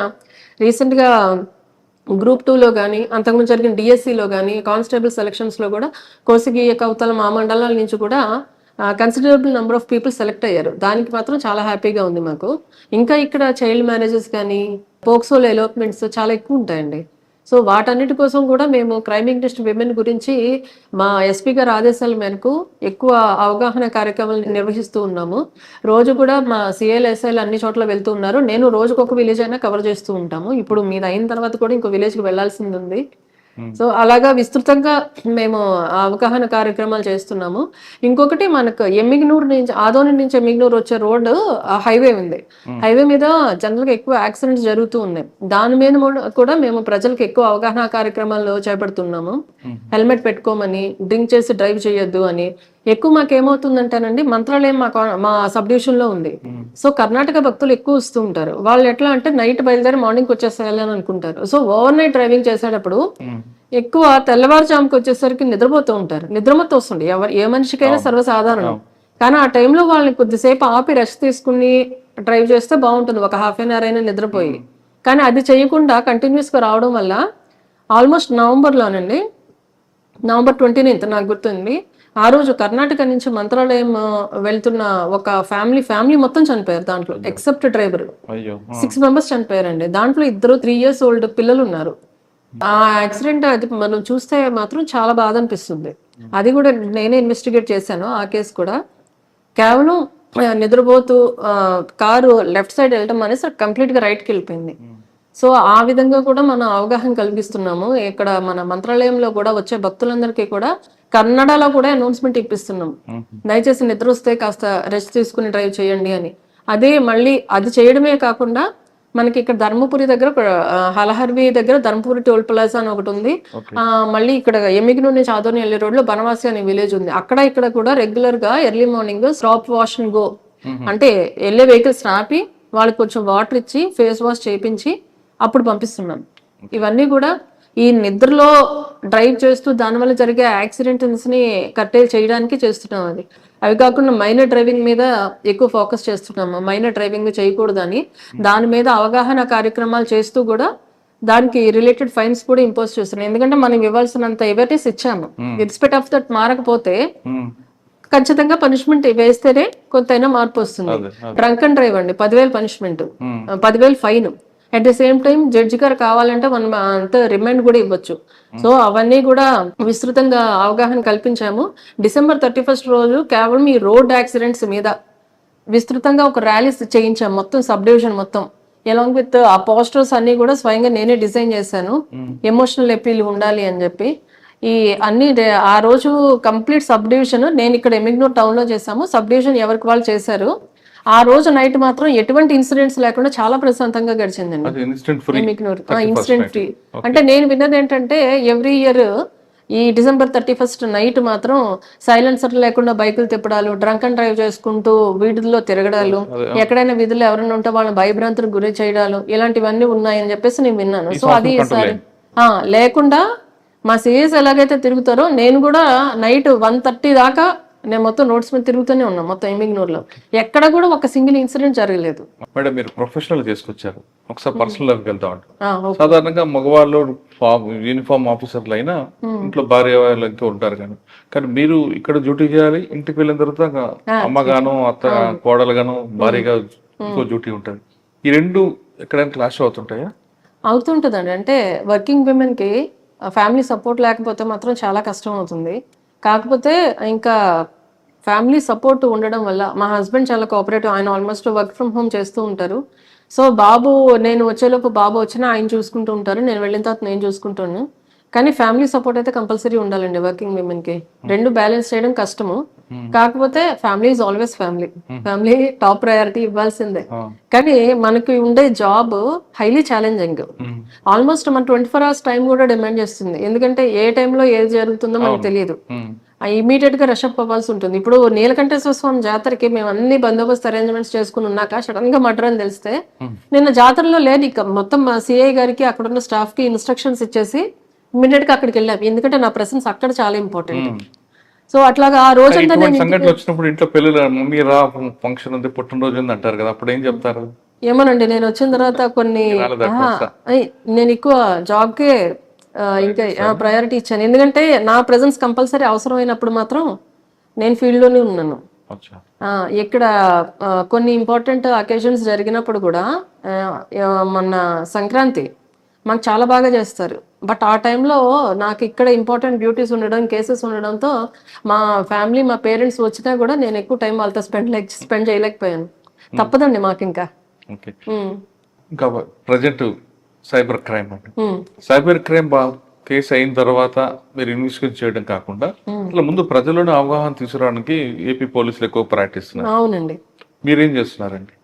రీసెంట్ గా గ్రూప్ 2లో కానీ, అంతకుముందు జరిగిన డిఎస్సిలో కానీ, కానిస్టేబుల్ సెలక్షన్స్ లో కూడా కోసిగి, కౌతల, మా మండలాల నుంచి కూడా considerable number of people select అయ్యారు. దానికి మాత్రం చాలా హ్యాపీగా ఉంది మాకు. ఇంకా ఇక్కడ చైల్డ్ మ్యారేజెస్ కానీ, పోక్సోలో ఎలోప్మెంట్స్ చాలా ఎక్కువ ఉంటాయండి. సో వాటన్నిటి కోసం కూడా మేము క్రైమ్ అగెయిన్స్ట్ విమెన్ గురించి మా ఎస్పీ గారి ఆదేశాల మేరకు ఎక్కువ అవగాహన కార్యక్రమాలు నిర్వహిస్తూ ఉన్నాము. రోజు కూడా మా సిఐలు, ఎస్ఐలు అన్ని చోట్ల వెళ్తూ ఉన్నారు. నేను రోజుకు ఒక విలేజ్ అయినా కవర్ చేస్తూ ఉంటాము. ఇప్పుడు మీది అయిన తర్వాత కూడా ఇంకో విలేజ్కి వెళ్లాల్సింది ఉంది. సో అలాగా విస్తృతంగా మేము అవగాహన కార్యక్రమాలు చేస్తున్నాము. ఇంకొకటి మనకు ఎమ్మిగనూరు నుంచి, ఆదోని నుంచి ఎమ్మిగనూరు వచ్చే రోడ్డు హైవే ఉంది. హైవే మీద జనరల్ గా ఎక్కువ యాక్సిడెంట్స్ జరుగుతూ ఉన్నాయి. దాని మీద కూడా మేము ప్రజలకు ఎక్కువ అవగాహన కార్యక్రమాలు చేపడుతున్నాము. హెల్మెట్ పెట్టుకోమని, డ్రింక్ చేసి డ్రైవ్ చేయొద్దు అని. ఎక్కువ మాకేమవుతుందంటేనండి, మంత్రాలయం మా సబ్ డివిజన్ లో ఉంది. సో కర్ణాటక భక్తులు ఎక్కువ వస్తూ ఉంటారు. వాళ్ళు ఎట్లా అంటే నైట్ బయలుదేరి మార్నింగ్ వచ్చేసేయాలని అనుకుంటారు. సో ఓవర్ నైట్ డ్రైవింగ్ చేసేటప్పుడు ఎక్కువ తెల్లవారుజాముకి వచ్చేసరికి నిద్రపోతూ ఉంటారు. నిద్రమత్తు వస్తుంది ఏ మనిషికైనా సర్వసాధారణం. కానీ ఆ టైంలో వాళ్ళని కొద్దిసేపు ఆపి రెస్ట్ తీసుకుని డ్రైవ్ చేస్తే బాగుంటుంది, ఒక హాఫ్ అన్ అవర్ అయినా నిద్రపోయి. కానీ అది చేయకుండా కంటిన్యూస్ గా రావడం వల్ల ఆల్మోస్ట్ నవంబర్లోనండి, నవంబర్ 29 నాకు గుర్తుంది, ఆ రోజు కర్ణాటక నుంచి మంత్రాలయం వెళ్తున్న ఒక ఫ్యామిలీ మొత్తం చనిపోయారు. దాంట్లో ఎక్సెప్ట్ డ్రైవర్ 6 మెంబర్స్ చనిపోయారండి. దాంట్లో 2 3 years ఓల్డ్ పిల్లలు ఉన్నారు. ఆ యాక్సిడెంట్ అది మనం చూస్తే మాత్రం చాలా బాధ అనిపిస్తుంది. అది కూడా నేనే ఇన్వెస్టిగేట్ చేశాను ఆ కేసు కూడా. కేవలం నిద్రపోతూ కారు లెఫ్ట్ సైడ్ వెళ్ళటం అనేసి కంప్లీట్ గా రైట్కి వెళ్ళిపోయింది. సో ఆ విధంగా కూడా మనం అవగాహన కలిగిస్తున్నాము. ఇక్కడ మన మంత్రాలయంలో కూడా వచ్చే భక్తులందరికీ కూడా కన్నడలో కూడా అనౌన్స్మెంట్ ఇప్పిస్తున్నాం. దయచేసి నిద్ర వస్తే కాస్త రెస్ట్ తీసుకుని డ్రైవ్ చేయండి అని. అదే మళ్ళీ అది చేయడమే కాకుండా మనకి ఇక్కడ ధర్మపురి దగ్గర, హలహర్వి దగ్గర ధర్మపురి టోల్ ప్లాజా అని ఒకటి ఉంది. మళ్ళీ ఇక్కడ ఎమ్మిగనూరు నుంచి ఆదోని వెళ్ళే రోడ్ లో బనవాసి అనే విలేజ్ ఉంది. అక్కడ ఇక్కడ కూడా రెగ్యులర్ గా early morning stop wash and go అంటే వెళ్ళే వెహికల్స్ ఆపి వాళ్ళకి కొంచెం వాటర్ ఇచ్చి ఫేస్ వాష్ చేయించి అప్పుడు పంపిస్తున్నాం. ఇవన్నీ కూడా ఈ నిద్రలో డ్రైవ్ చేస్తూ దానివల్ల జరిగే యాక్సిడెంట్స్ ని కట్టేల్ చేయడానికి చేస్తున్నాం. అవి కాకుండా మైనర్ డ్రైవింగ్ మీద ఎక్కువ ఫోకస్ చేస్తున్నాము. మైనర్ డ్రైవింగ్ చేయకూడదని దాని మీద అవగాహన కార్యక్రమాలు చేస్తూ కూడా దానికి రిలేటెడ్ ఫైన్స్ కూడా ఇంపోజ్ చేస్తున్నాం. ఎందుకంటే మనం ఇవ్వాల్సినంత అవేర్నెస్ ఇచ్చాము. ఇన్స్పెక్ట్ ఆఫ్ దట్ మారకపోతే ఖచ్చితంగా పనిష్మెంట్ వేస్తేనే కొంతైనా మార్పు వస్తుంది. డ్రంక్ అండ్ డ్రైవ్ అండి 10,000 punishment, 10,000 fine. At the same time judge గారు కావాలంటే మనం అంత రిమైండ్ కూడా ఇవ్వచ్చు. సో అవన్నీ కూడా విస్తృతంగా అవగాహన కల్పించాము. December 31 రోజు కేవలం ఈ రోడ్ యాక్సిడెంట్స్ మీద విస్తృతంగా ఒక ర్యాలీస్ చేయించాము మొత్తం సబ్ డివిజన్ మొత్తం. ఎలాంగ్ విత్ ఆ పోస్టర్స్ అన్ని కూడా స్వయంగా నేనే డిజైన్ చేశాను. ఎమోషనల్ అపీల్ ఉండాలి అని చెప్పి. ఈ అన్ని ఆ రోజు కంప్లీట్ సబ్ డివిజన్, నేను ఇక్కడ ఎమ్మిగనూరు టౌన్ లో చేశాము, సబ్ డివిజన్ ఎవరికి వాళ్ళు చేశారు. ఆ రోజు నైట్ మాత్రం ఎటువంటి ఇన్సిడెంట్స్ లేకుండా చాలా ప్రశాంతంగా గడిచిందండి ఇన్సిడెంట్ ఫ్రీ. అంటే నేను విన్నది ఏంటంటే ఎవ్రీ ఇయర్ ఈ December 31 నైట్ మాత్రం సైలెన్సర్ లేకుండా బైకులు తిప్పడాలు, డ్రంక్ అండ్ డ్రైవ్ చేసుకుంటూ వీధుల్లో తిరగడాలు, ఎక్కడైనా వీధుల్లో ఎవరైనా ఉంటే వాళ్ళని భయభ్రాంతులకు గురి చేయడాలు, ఇలాంటివన్నీ ఉన్నాయని చెప్పేసి నేను విన్నాను. సో అది ఈసారి లేకుండా మా సిఎస్ ఎలాగైతే తిరుగుతారో నేను కూడా నైట్ 1:30 దాకా నేను మొత్తం రోడ్స్ మీద తిరుగుతూనే ఉన్నాం మొత్తం ఎమ్మిగనూరులో. ఎక్కడ కూడా ఒక సింగిల్ ఇన్సిడెంట్ జరగలేదు. మేడం మీరు ప్రొఫెషనల్ చేసుకొచ్చారు, ఒకసారి పర్సనల్ లైఫ్ వెళ్తా ఉంటారు. సాధారణంగా మగవాళ్ళు యూనిఫామ్ ఆఫీసర్లు అయినా ఇంట్లో భార్య వాళ్ళు ఇంకా ఉంటారు కానీ మీరు ఇక్కడ డ్యూటీ చేయాలి, ఇంటికి వెళ్ళిన తర్వాత అమ్మగాను అత్త కోడలుగాను భార్యగా ఇంకో డ్యూటీ ఉంటుంది. ఈ రెండు ఎక్కడైనా క్లాష్ అవుతుంటాయా? అవుతుంటుందండి. అంటే వర్కింగ్ విమెన్కి ఫ్యామిలీ సపోర్ట్ లేకపోతే మాత్రం చాలా కష్టం అవుతుంది. కాకపోతే ఇంకా ఫ్యామిలీ సపోర్ట్ ఉండడం వల్ల మా హస్బెండ్ చాలా కోఆపరేటివ్. ఆయన ఆల్మోస్ట్ వర్క్ ఫ్రమ్ హోమ్ చేస్తూ ఉంటారు. సో బాబు నేను వచ్చేలోపు బాబు వచ్చినా ఆయన చూసుకుంటూ ఉంటారు, నేను వెళ్ళిన తర్వాత నేను చూసుకుంటాను. కానీ ఫ్యామిలీ సపోర్ట్ అయితే కంపల్సరీ ఉండాలండి వర్కింగ్ విమెన్కి. రెండు బ్యాలెన్స్ చేయడం కష్టము. కాకపోతే family is always family. Family top priority ఇవ్వాల్సిందే. కానీ మనకి ఉండే జాబ్ హైలీ ఛాలెంజింగ్. ఆల్మోస్ట్ మన 24 hours టైం కూడా డిమాండ్ చేస్తుంది. ఎందుకంటే ఏ టైంలో ఏది జరుగుతుందో మనకు తెలియదు. ఇమీడియట్ గా రషప్ అవ్వాల్సి ఉంటుంది. ఇప్పుడు నీలకంఠేశ్వర స్వామి జాతరకి మేము అన్ని బందోబస్తు అరేంజ్మెంట్స్ చేసుకుని ఉన్నాక సడన్ గా మర్డర్ అని తెలిస్తే నిన్న జాతరలో లేని మొత్తం సిఐ గారికి అక్కడ ఉన్న స్టాఫ్ కి ఇన్స్ట్రక్షన్స్ ఇచ్చేసి ఇమీడియట్ గా అక్కడికి వెళ్ళాం. ఎందుకంటే నా ప్రెసెన్స్ అక్కడ చాలా ఇంపార్టెంట్. సో అట్లాగా ఆ రోజంతా నేను సంఘటన వచ్చినప్పుడు ఇంట్లో పెళ్ళిళ్ళు మమ్మీ రా ఫంక్షన్ ఉంది పుట్టినరోజు ఉంది అంటారు కదా, అప్పుడు ఏం చెప్తారు? ఏమోనండి, నేను వచ్చిన తర్వాత కొన్ని నేను ఎక్కువ జాబ్కే ఇంకా ప్రయారిటీ ఇచ్చాను. ఎందుకంటే నా ప్రెజెన్స్ కంపల్సరీ అవసరమైనప్పుడు మాత్రం నేను ఫీల్డ్లోనే ఉన్నాను. ఇక్కడ కొన్ని ఇంపార్టెంట్ అకేషన్స్ జరిగినప్పుడు కూడా మొన్న సంక్రాంతి మాకు చాలా బాగా చేస్తారు. బట్ ఆ టైంలో నాకు ఇక్కడ ఇంపార్టెంట్ డ్యూటీస్ ఉండడం, కేసెస్ ఉండడంతో మా ఫ్యామిలీ మా పేరెంట్స్ వచ్చినా కూడా నేను ఎక్కువ టైం వాళ్ళతో స్పెండ్ చేయలేకపోయాను. తప్పదండి మాకు ఇంకా. ఇంకా ప్రజెంట్ సైబర్ క్రైమ్ అంటే సైబర్ క్రైమ్ కేసు అయిన తర్వాత మీరు ఇన్వెస్టిగేట్ చేయడం కాకుండా అట్లా ముందు ప్రజలను అవగాహన తీసుకురావడానికి ఏపీ పోలీసులు ఎక్కువ ప్రయత్నిస్తున్నారు. అవునండి. మీరేం చేస్తున్నారండి?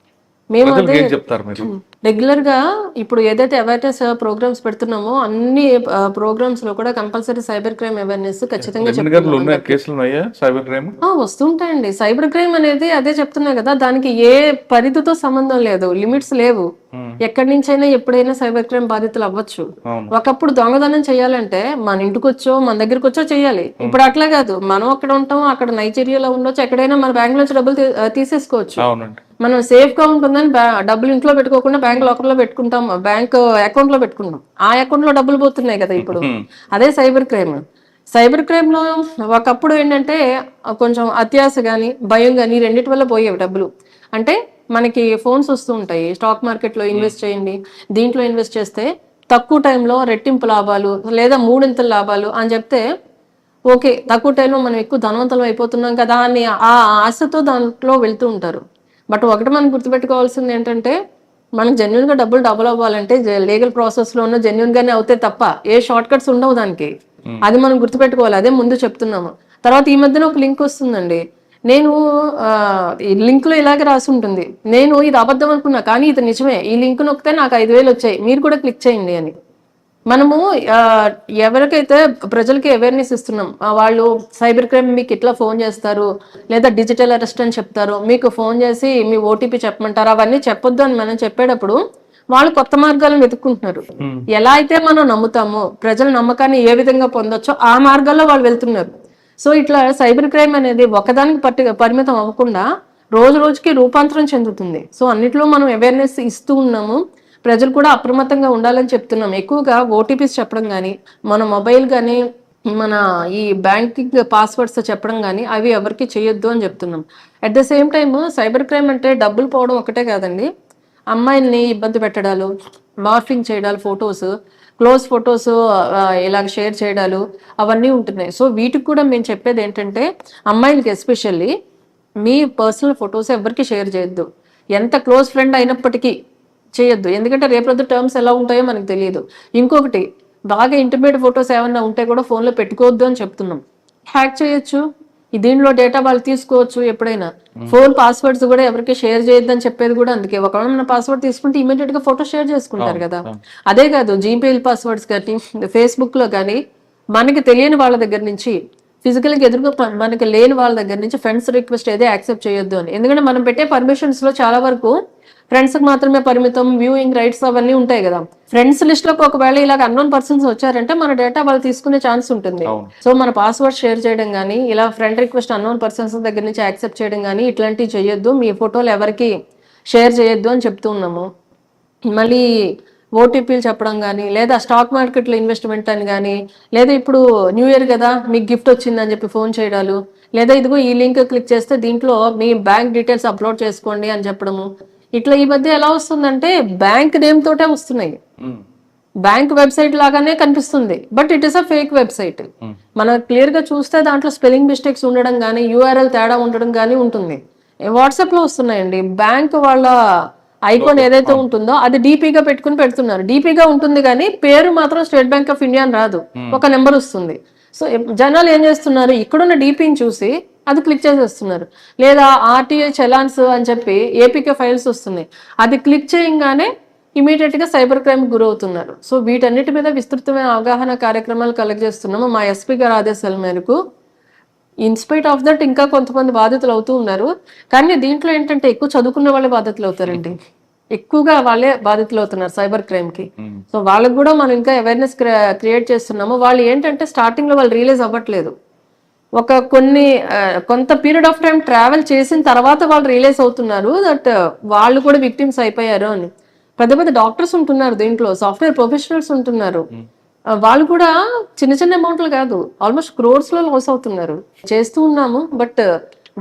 మేము ఏం చెప్తారు మీరు? రెగ్యులర్ గా ఇప్పుడు ఏదైతే అవేర్నెస్ ప్రోగ్రామ్స్ పెడుతున్నామో అన్ని ప్రోగ్రామ్స్ లో కూడా కంపల్సరీ సైబర్ క్రైమ్ అవేర్నెస్ ఖచ్చితంగా సైబర్ క్రైమ్ వస్తుంటాయండి. సైబర్ క్రైమ్ అనేది అదే చెప్తున్నా కదా, దానికి ఏ పరిధితో సంబంధం లేదు, లిమిట్స్ లేవు. ఎక్కడి నుంచైనా ఎప్పుడైనా సైబర్ క్రైమ్ బాధితులు అవ్వచ్చు. ఒకప్పుడు దొంగదనం చేయాలంటే మన ఇంటికి వచ్చో మన దగ్గరకు వచ్చో చేయాలి. ఇప్పుడు అట్లా కాదు, మనం అక్కడ ఉంటాం, అక్కడ నైజీరియాలో ఉండొచ్చు, ఎక్కడైనా మన బ్యాంక్ నుంచి డబ్బులు తీసేసుకోవచ్చు. మనం సేఫ్ గా ఉంటుందని డబ్బులు ఇంట్లో పెట్టుకోకుండా బ్యాంక్ లాకర్ లో పెట్టుకుంటాం, బ్యాంక్ అకౌంట్ లో పెట్టుకుంటాం. ఆ అకౌంట్ లో డబ్బులు పోతున్నాయి కదా ఇప్పుడు. అదే సైబర్ క్రైమ్. సైబర్ క్రైమ్ లో ఒకప్పుడు ఏంటంటే కొంచెం అత్యాశ గాని భయం గాని రెండింటి వల్ల పోయేవి డబ్బులు. అంటే మనకి ఫోన్స్ వస్తూ ఉంటాయి, స్టాక్ మార్కెట్ లో ఇన్వెస్ట్ చేయండి, దీంట్లో ఇన్వెస్ట్ చేస్తే తక్కువ టైంలో రెట్టింపు లాభాలు లేదా మూడింతల లాభాలు అని చెప్తే ఓకే, తక్కువ టైంలో మనం ఎక్కువ ధనవంతులం అయిపోతున్నాం కదా అని ఆ ఆశతో దాంట్లో వెళ్తూ ఉంటారు. బట్ ఒకటి మనం గుర్తుపెట్టుకోవాల్సింది ఏంటంటే మనకు జెన్యున్ గా డబుల్ అవ్వాలంటే లీగల్ ప్రాసెస్ లో ఉన్న జెన్యున్ గానే అవుతాయి తప్ప ఏ షార్ట్ కట్స్ ఉండవు దానికి. అది మనం గుర్తుపెట్టుకోవాలి. అదే ముందు చెప్తున్నాము. తర్వాత ఈ మధ్యన ఒక లింక్ వస్తుందండి. నేను ఈ లింక్ లో ఇలాగే రాసి ఉంటుంది, నేను ఇది అబద్ధం అనుకున్నా కానీ ఇది నిజమే, ఈ లింక్ నొక్కితే నాకు 5,000 వచ్చాయి, మీరు కూడా క్లిక్ చేయండి అని. మనము ఎవరికైతే ప్రజలకి అవేర్నెస్ ఇస్తున్నాం, వాళ్ళు సైబర్ క్రైమ్ మీకు ఇట్లా ఫోన్ చేస్తారు లేదా డిజిటల్ అరెస్ట్ అని చెప్తారు, మీకు ఫోన్ చేసి మీ ఓటీపీ చెప్పమంటారు, అవన్నీ చెప్పొద్దు అని మనం చెప్పేటప్పుడు వాళ్ళు కొత్త మార్గాలను వెతుక్కుంటున్నారు. ఎలా అయితే మనం నమ్ముతామో, ప్రజల నమ్మకాన్ని ఏ విధంగా పొందొచ్చో ఆ మార్గాల్లో వాళ్ళు వెళ్తున్నారు. సో ఇట్లా సైబర్ క్రైమ్ అనేది ఒకదానికి పరిమితం అవ్వకుండా రోజు రోజుకి రూపాంతరం చెందుతుంది. సో అన్నిట్లో మనం అవేర్నెస్ ఇస్తూ ఉన్నాము, ప్రజలు కూడా అప్రమత్తంగా ఉండాలని చెప్తున్నాం. ఎక్కువగా ఓటీపీస్ చెప్పడం కానీ, మన మొబైల్ కానీ, మన ఈ బ్యాంకింగ్ పాస్వర్డ్స్ చెప్పడం కానీ అవి ఎవరికి చేయొద్దు అని చెప్తున్నాం. At the same time cyber crime అంటే డబ్బులు పోవడం ఒకటే కాదండి, అమ్మాయిల్ని ఇబ్బంది పెట్టడాలు, మార్ఫింగ్ చేయడాలు, ఫొటోస్, క్లోజ్ ఫొటోస్ ఇలాగ షేర్ చేయడాలు అవన్నీ ఉంటున్నాయి. సో వీటికి కూడా మేము చెప్పేది ఏంటంటే అమ్మాయిలకి ఎస్పెషల్లీ మీ పర్సనల్ ఫొటోస్ ఎవరికి షేర్ చేయొద్దు. ఎంత క్లోజ్ ఫ్రెండ్ అయినప్పటికీ చేయొద్దు, ఎందుకంటే రేపొద్దు టర్మ్స్ ఎలా ఉంటాయో మనకు తెలియదు. ఇంకొకటి, బాగా ఇంటిమేట్ ఫొటోస్ ఏమన్నా ఉంటే కూడా ఫోన్లో పెట్టుకోవద్దు అని చెప్తున్నాం. హ్యాక్ చేయొచ్చు, దీనిలో డేటా వాళ్ళు తీసుకోవచ్చు. ఎప్పుడైనా ఫోన్ పాస్వర్డ్స్ కూడా ఎవరికి షేర్ చేయొద్దని చెప్పేది కూడా అందుకే. ఒకవేళ మన పాస్వర్డ్ తీసుకుంటే ఇమీడియట్ గా ఫోటో షేర్ చేసుకుంటారు కదా. అదే కాదు, జీమెయిల్ పాస్వర్డ్స్ కానీ, ఫేస్బుక్ లో కానీ మనకి తెలియని వాళ్ళ దగ్గర నుంచి, ఫిజికల్ గా ఎదురుగా మనకి లేని వాళ్ళ దగ్గర నుంచి ఫ్రెండ్స్ రిక్వెస్ట్ ఏదే యాక్సెప్ట్ చేయొద్దు అని. ఎందుకంటే మనం పెట్టే పర్మిషన్స్ లో చాలా వరకు ఫ్రెండ్స్ కి మాత్రమే పరిమితం, వ్యూయింగ్ రైట్స్ అవన్నీ ఉంటాయి కదా. ఫ్రెండ్స్ లిస్ట్ లోకి ఒకవేళ ఇలాగ అన్నోన్ పర్సన్స్ వచ్చారంటే మన డేటా వాళ్ళు తీసుకునే ఛాన్స్ ఉంటుంది. సో మన పాస్వర్డ్ షేర్ చేయడం కానీ, ఇలా ఫ్రెండ్ రిక్వెస్ట్ అన్నోన్ పర్సన్స్ దగ్గర నుంచి యాక్సెప్ట్ చేయడం కానీ ఇట్లాంటివి చేయొద్దు. మీ ఫోటోలు ఎవరికి షేర్ చేయొద్దు అని చెప్తూ ఉన్నాము. మళ్ళీ ఓటీపీలు చెప్పడం కానీ, లేదా స్టాక్ మార్కెట్లో ఇన్వెస్ట్మెంట్ అని కానీ, లేదా ఇప్పుడు న్యూ ఇయర్ కదా మీకు గిఫ్ట్ వచ్చిందని చెప్పి ఫోన్ చేయడాలు, లేదా ఇదిగో ఈ లింక్ క్లిక్ చేస్తే దీంట్లో మీ బ్యాంక్ డీటెయిల్స్ అప్లోడ్ చేసుకోండి అని చెప్పడము. ఇట్లా ఈ మధ్య ఎలా వస్తుందంటే బ్యాంక్ నేమ్ తోటే వస్తున్నాయి. బ్యాంక్ వెబ్సైట్ లాగానే కనిపిస్తుంది, but it is a fake website. మనం క్లియర్ గా చూస్తే దాంట్లో స్పెల్లింగ్ మిస్టేక్స్ ఉండడం కానీ, యూఆర్ఎల్ తేడా ఉండడం కానీ ఉంటుంది. వాట్సాప్ లో వస్తున్నాయండి, బ్యాంక్ వాళ్ళ ఐకాన్ ఏదైతే ఉంటుందో అది డీపీగా పెట్టుకుని పెడుతున్నారు. డీపీగా ఉంటుంది కానీ పేరు మాత్రం స్టేట్ బ్యాంక్ ఆఫ్ ఇండియా అని రాదు, ఒక నెంబర్ వస్తుంది. సో జనాలు ఏం చేస్తున్నారు, ఇక్కడున్న డీపీని చూసి అది క్లిక్ చేసేస్తున్నారు. లేదా ఆర్టీఐ చలాన్స్ అని చెప్పి ఏపీకే ఫైల్స్ వస్తున్నాయి, అది క్లిక్ చేయగానే ఇమీడియట్ గా సైబర్ క్రైమ్ గురవుతున్నారు. సో వీటన్నిటి మీద విస్తృతమైన అవగాహన కార్యక్రమాలు కలెక్ట్ చేస్తున్నాము. మా ఎస్పీ గారి ఆదేశాల మేరకు ఇన్స్పైట్ ఆఫ్ దట్ ఇంకా కొంతమంది బాధితులు అవుతూ ఉన్నారు. కానీ దీంట్లో ఏంటంటే ఎక్కువ చదువుకున్న వాళ్ళే బాధితులు అవుతారండి, ఎక్కువగా వాళ్ళే బాధితులు అవుతున్నారు సైబర్ క్రైమ్ కి. సో వాళ్ళకి కూడా మనం ఇంకా అవేర్నెస్ క్రియేట్ చేస్తున్నాము. వాళ్ళు ఏంటంటే స్టార్టింగ్ లో వాళ్ళు రియలైజ్ అవ్వట్లేదు, ఒక కొంత పీరియడ్ ఆఫ్ టైం ట్రావెల్ చేసిన తర్వాత వాళ్ళు రియలైజ్ అవుతున్నారు దట్ వాళ్ళు కూడా విక్టిమ్స్ అయిపోయారు అని. పెద్ద పెద్ద డాక్టర్స్ ఉంటున్నారు దీంట్లో, సాఫ్ట్వేర్ ప్రొఫెషనల్స్ ఉంటున్నారు, వాళ్ళు కూడా చిన్న చిన్న అమౌంట్లు కాదు, ఆల్మోస్ట్ క్రోర్స్ లో లాస్ అవుతున్నారు. చేస్తూ ఉన్నాము, బట్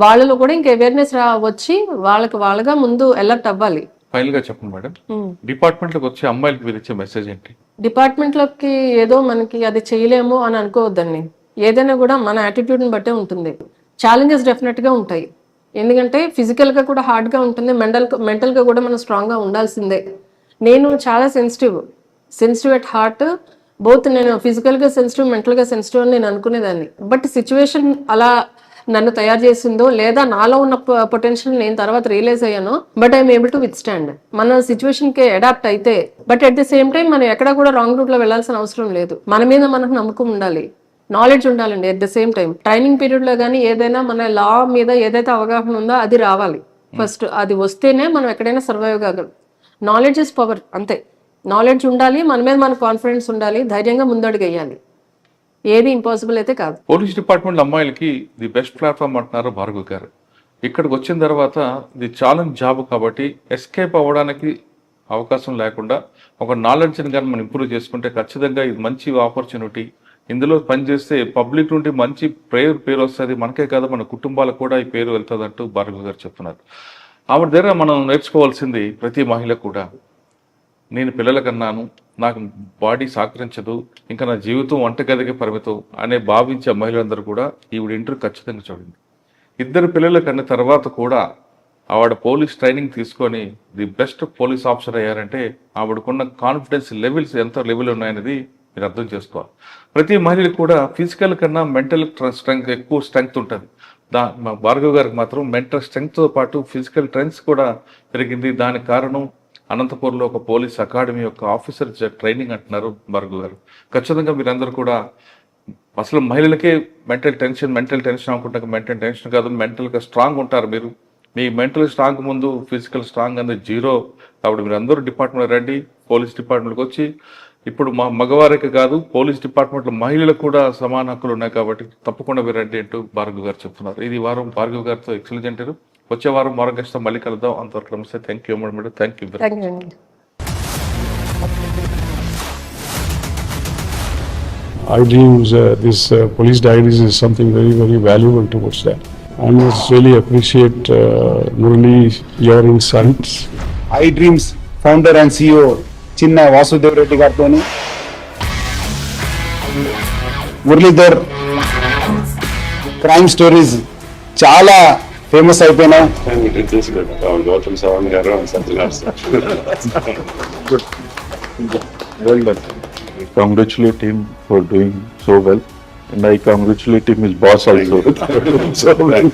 వాళ్ళలో కూడా ఇంకా అవేర్నెస్ వచ్చి వాళ్ళగా ముందు అలర్ట్ అవ్వాలి. ఫైనల్ గా చెప్పండి మేడం, డిపార్ట్మెంట్ లోకి వచ్చే అమ్మాయిలకి మీరు ఇచ్చే మెసేజ్ ఏంటి? డిపార్ట్మెంట్ లోకి ఏదో మనకి అది చేయలేము అని అనుకోవద్దండి. ఏదైనా కూడా మన యాటిట్యూడ్ ని బట్టే ఉంటుంది. ఛాలెంజెస్ డెఫినెట్ గా ఉంటాయి, ఎందుకంటే ఫిజికల్ గా కూడా హార్డ్ గా ఉంటుంది, మెంటల్ గా కూడా మనం స్ట్రాంగ్ గా ఉండాల్సిందే. నేను చాలా సెన్సిటివ్ ఎట్ హార్ట్, బోత్ నేను ఫిజికల్ గా సెన్సిటివ్, మెంటల్ గా సెన్సిటివ్ అని నేను అనుకునేదాన్ని. బట్ సిచ్యువేషన్ అలా నన్ను తయారు చేసిందో, లేదా నాలో ఉన్న పొటెన్షియల్ నేను తర్వాత రియలైజ్ అయ్యానో, but I'm able to withstand. మన సిచ్యువేషన్ కి అడాప్ట్ అయితే, but at the same time మనం ఎక్కడ కూడా రాంగ్ రూట్ లో వెళ్లాల్సిన అవసరం లేదు. మన మీద మనకు నమ్మకం ఉండాలి, నాలెడ్జ్ ఉండాలండి. At the same time training period లో కానీ ఏదైనా మన లా మీద ఏదైతే అవగాహన ఉందో అది రావాలి ఫస్ట్. అది వస్తేనే మనం ఎక్కడైనా సర్వైవ్ కాగలం. నాలెడ్జ్ ఇస్ పవర్, అంతే. నాలెడ్జ్ ఉండాలి, మన మీద మన కాన్ఫిడెన్స్ ఉండాలి, ధైర్యంగా ముందడుగు వేయాలి. ఏది ఇంపాసిబుల్ అయితే కాదు. పోలీస్ డిపార్ట్మెంట్ అమ్మాయిలకి ది బెస్ట్ ప్లాట్ఫామ్ అంటున్నారు భార్గవ్ గారు. ఇక్కడికి వచ్చిన తర్వాత ఇది ఛాలెంజ్ జాబ్ కాబట్టి ఎస్కేప్ అవ్వడానికి అవకాశం లేకుండా ఒక నాలెడ్జ్ని కానీ మనం ఇంప్రూవ్ చేసుకుంటే ఖచ్చితంగా ఇది మంచి ఆపర్చునిటీ. ఇందులో పనిచేస్తే పబ్లిక్ నుండి మంచి పేరు వస్తుంది, మనకే కాదు మన కుటుంబాలకు కూడా ఈ పేరు వెళ్తుంది అంటూ భార్గవ్ గారు చెప్తున్నారు. ఆవిడ దగ్గర మనం నేర్చుకోవాల్సింది ప్రతి మహిళ కూడా, నేను పిల్లల కన్నాను, నాకు బాడీ సహకరించదు, ఇంకా నా జీవితం వంటగదికి పరిమితం అనే భావించే మహిళలందరూ కూడా ఈవిడ ఇంటర్వ్యూ ఖచ్చితంగా చూడండి. 2 పిల్లల కన్నా తర్వాత కూడా ఆవిడ పోలీస్ ట్రైనింగ్ తీసుకొని ది బెస్ట్ పోలీస్ ఆఫీసర్ అయ్యారంటే ఆవిడకున్న కాన్ఫిడెన్స్ లెవెల్స్ ఎంత లెవెల్ ఉన్నాయనేది మీరు అర్థం చేసుకోవాలి. ప్రతి మహిళకి కూడా ఫిజికల్ కన్నా మెంటల్ స్ట్రెంగ్త్ ఎక్కువ స్ట్రెంగ్త్ ఉంటుంది. మా భార్గవ్ గారికి మాత్రం మెంటల్ స్ట్రెంగ్త్తో పాటు ఫిజికల్ స్ట్రెంగ్త్ కూడా పెరిగింది. దానికి కారణం అనంతపూర్లో ఒక పోలీస్ అకాడమీ యొక్క ఆఫీసర్ ట్రైనింగ్ అంటున్నారు భార్గవ్ గారు. ఖచ్చితంగా మీరందరూ కూడా అసలు మహిళలకే మెంటల్ టెన్షన్ అనుకుంటారు, మెంటల్ టెన్షన్ కాదు, మెంటల్గా స్ట్రాంగ్ ఉంటారు మీరు. మీ మెంటల్ స్ట్రాంగ్ ముందు ఫిజికల్ స్ట్రాంగ్ అనేది జీరో. కాబట్టి మీరు అందరూ డిపార్ట్మెంట్ రండి, పోలీస్ డిపార్ట్మెంట్కి వచ్చి. ఇప్పుడు మా మగవారికి కాదు, పోలీస్ డిపార్ట్మెంట్లో మహిళలకు కూడా సమాన హక్కులు ఉన్నాయి కాబట్టి తప్పకుండా మీరు రండి అంటూ భార్గవ్ గారు చెప్తున్నారు. ఇది వారం భార్గవ్ గారితో ఎక్సలెంట్ ఇంటర్వ్యూ. వచ్చే వారం మరో గెస్ట్తో మళ్ళీ కలుద్దాం. అంతవరకు నమస్తే. Thank you madam. Thank you. iDreams, this police diaries is something very, very valuable towards that. I must really appreciate Murali, your insights. iDreams founder and CEO చిన్న వాసుదేవ్ రెడ్డి గారితో మురళీధర్ క్రైమ్ స్టోరీస్ చాలా ఫేమస్ అయిపోయినాయి. Well done. I congratulate him for doing so well, and I congratulate him his boss also. So well.